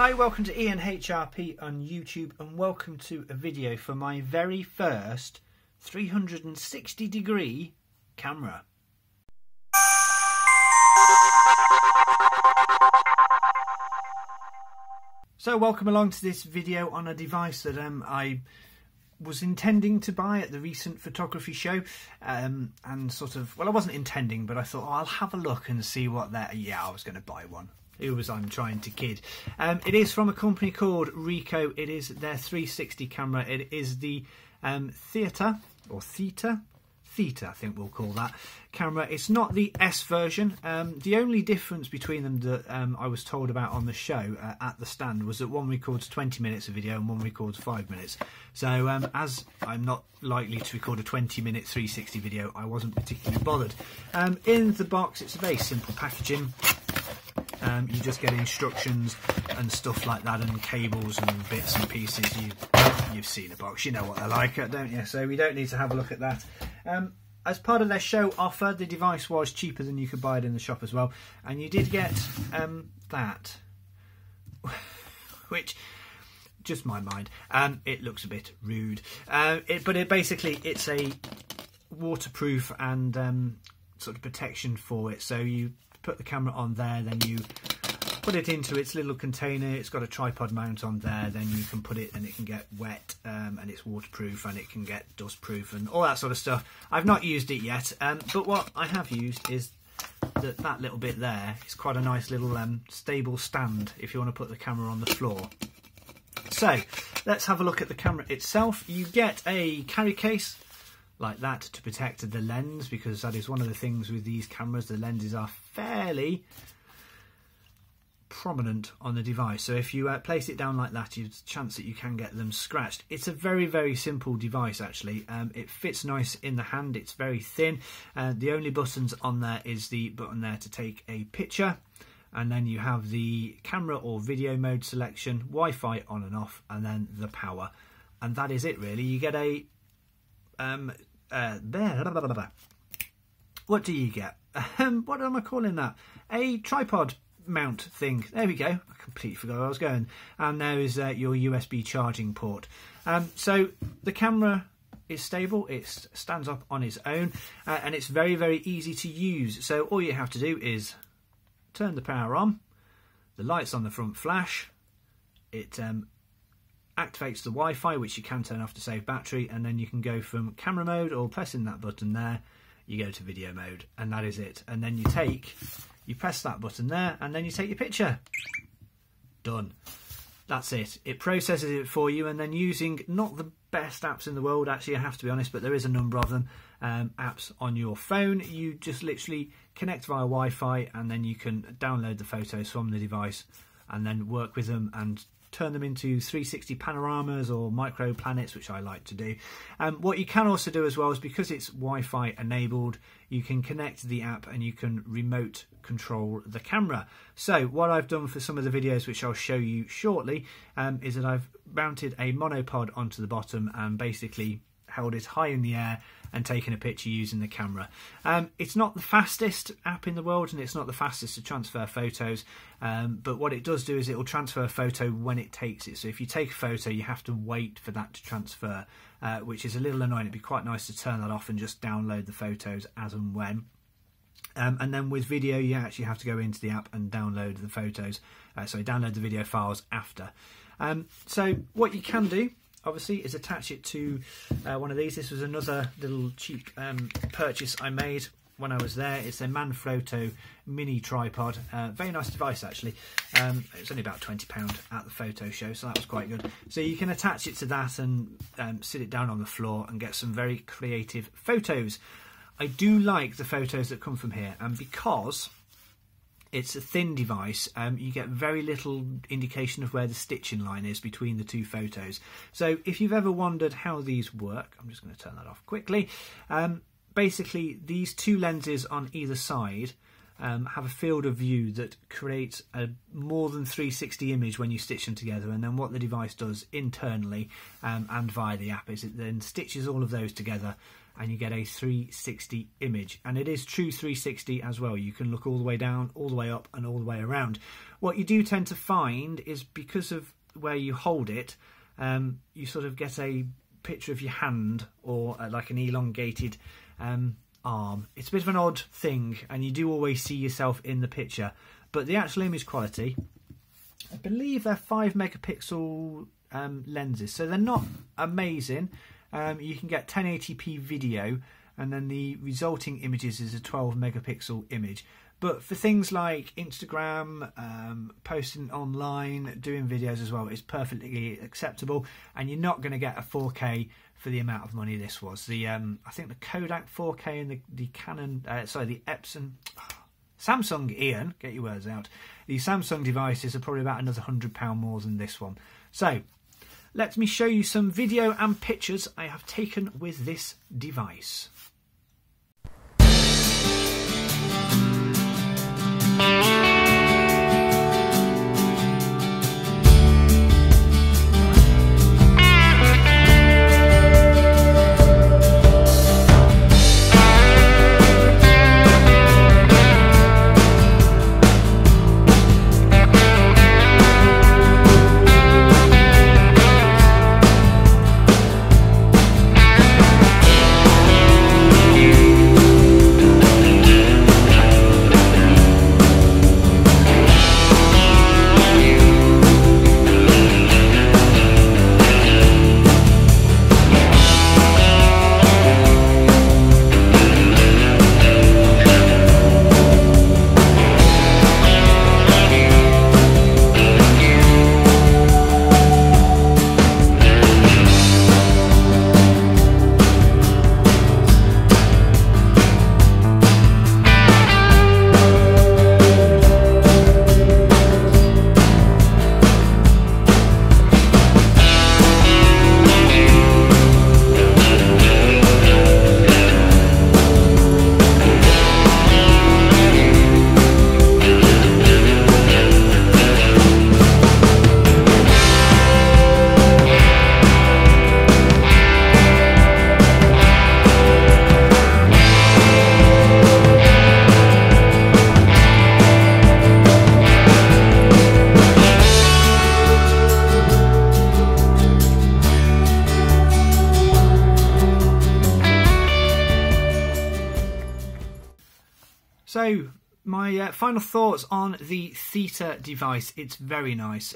Hi, welcome to ENHRP on YouTube and welcome to a video for my very first 360 degree camera. So welcome along to this video on a device that I was intending to buy at the recent photography show, and sort of, well, I wasn't intending, but I thought, oh, I'll have a look and see what that, yeah, I was going to buy one. Who was I'm trying to kid? It is from a company called Richo. It is their 360 camera. It is the Theta, or Theta, I think we'll call that camera. It's not the S version. The only difference between them that I was told about on the show at the stand was that one records 20 minutes of video and one records 5 minutes. So as I'm not likely to record a 20-minute 360 video, I wasn't particularly bothered. In the box, it's a very simple packaging. You just get instructions and stuff like that, and cables and bits and pieces. You've seen a box, you know what they're like, don't you? So we don't need to have a look at that. As part of their show offer, the device was cheaper than you could buy it in the shop as well, and you did get that, which, just my mind, it looks a bit rude. But basically it's a waterproof and sort of protection for it. So you put the camera on there, then you put it into its little container. It's got a tripod mount on there, then you can put it and it can get wet, and it's waterproof and it can get dust proof and all that sort of stuff. I've not used it yet, but what I have used is that little bit there. It's quite a nice little stable stand if you want to put the camera on the floor. So let's have a look at the camera itself. You get a carry case like that to protect the lens, because that is one of the things with these cameras. The lenses are fairly prominent on the device, so if you place it down like that, there's a chance that you can get them scratched. It's a very simple device actually. It fits nice in the hand. It's very thin. The only buttons on there is the button there to take a picture, and then you have the camera or video mode selection, Wi-Fi on and off, and then the power, and that is it really. You get a what do you get? What am I calling that? A tripod mount thing. There we go. I completely forgot where I was going. And there is your USB charging port. So the camera is stable. It stands up on its own, and it's very easy to use. So all you have to do is turn the power on. The lights on the front flash. It activates the Wi-Fi, which you can turn off to save battery, and then you can go from camera mode, or pressing that button there, you go to video mode, and that is it. And then you press that button there, and then you take your picture. Done. That's it. It processes it for you, and then using not the best apps in the world, actually, I have to be honest, but there is a number of them, apps on your phone. You just literally connect via Wi-Fi, and then you can download the photos from the device and then work with them and turn them into 360 panoramas or micro planets, which I like to do. What you can also do as well is, because it's Wi-Fi enabled, you can connect the app and you can remote control the camera. So what I've done for some of the videos, which I'll show you shortly, is that I've mounted a monopod onto the bottom and basically held it high in the air and taken a picture using the camera. It's not the fastest app in the world, and it's not the fastest to transfer photos, but what it does do is it will transfer a photo when it takes it. So if you take a photo, you have to wait for that to transfer, which is a little annoying. It'd be quite nice to turn that off and just download the photos as and when. And then with video, you actually have to go into the app and download the photos, download the video files after. So what you can do, obviously, is attach it to one of these. This was another little cheap purchase I made when I was there. It's a Manfrotto mini tripod. Very nice device actually. It was only about £20 at the photo show, so that was quite good. So you can attach it to that and sit it down on the floor and get some very creative photos. I do like the photos that come from here, and because it's a thin device, you get very little indication of where the stitching line is between the two photos. So if you've ever wondered how these work, I'm just going to turn that off quickly. Basically, these two lenses on either side have a field of view that creates a more than 360 image when you stitch them together, and then what the device does internally and via the app is it then stitches all of those together and you get a 360 image, and it is true 360 as well. You can look all the way down, all the way up, and all the way around. What you do tend to find is, because of where you hold it, you sort of get a picture of your hand, or like an elongated arm. It's a bit of an odd thing, and you do always see yourself in the picture. But the actual image quality, I believe they're 5 megapixel lenses, so they're not amazing. You can get 1080p video, and then the resulting images is a 12 megapixel image. But for things like Instagram, posting online, doing videos as well, it's perfectly acceptable, and you're not going to get a 4K for the amount of money this was. The I think the Kodak 4K and the Canon, the Epson, Samsung, Ian, get your words out. The Samsung devices are probably about another £100 more than this one. So let me show you some video and pictures I have taken with this device. So my final thoughts on the Theta device. It's very nice.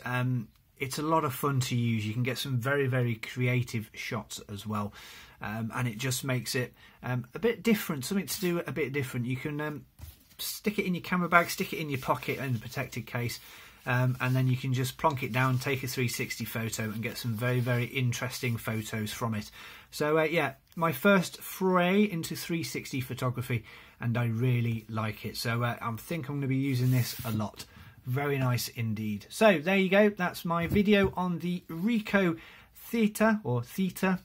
It's a lot of fun to use. You can get some very, very creative shots as well. And it just makes it a bit different, something to do a bit different. You can stick it in your camera bag, stick it in your pocket in the protected case, and then you can just plonk it down, take a 360 photo and get some very, very interesting photos from it. So yeah, my first foray into 360 photography, and I really like it. So I think I'm going to be using this a lot. Very nice indeed. So there you go. That's my video on the Richo Theta, or Theta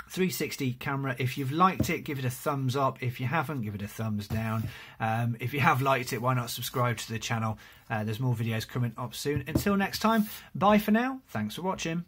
360 camera. If you've liked it, give it a thumbs up. If you haven't, give it a thumbs down. If you have liked it, why not subscribe to the channel? There's more videos coming up soon. Until next time, bye for now. Thanks for watching.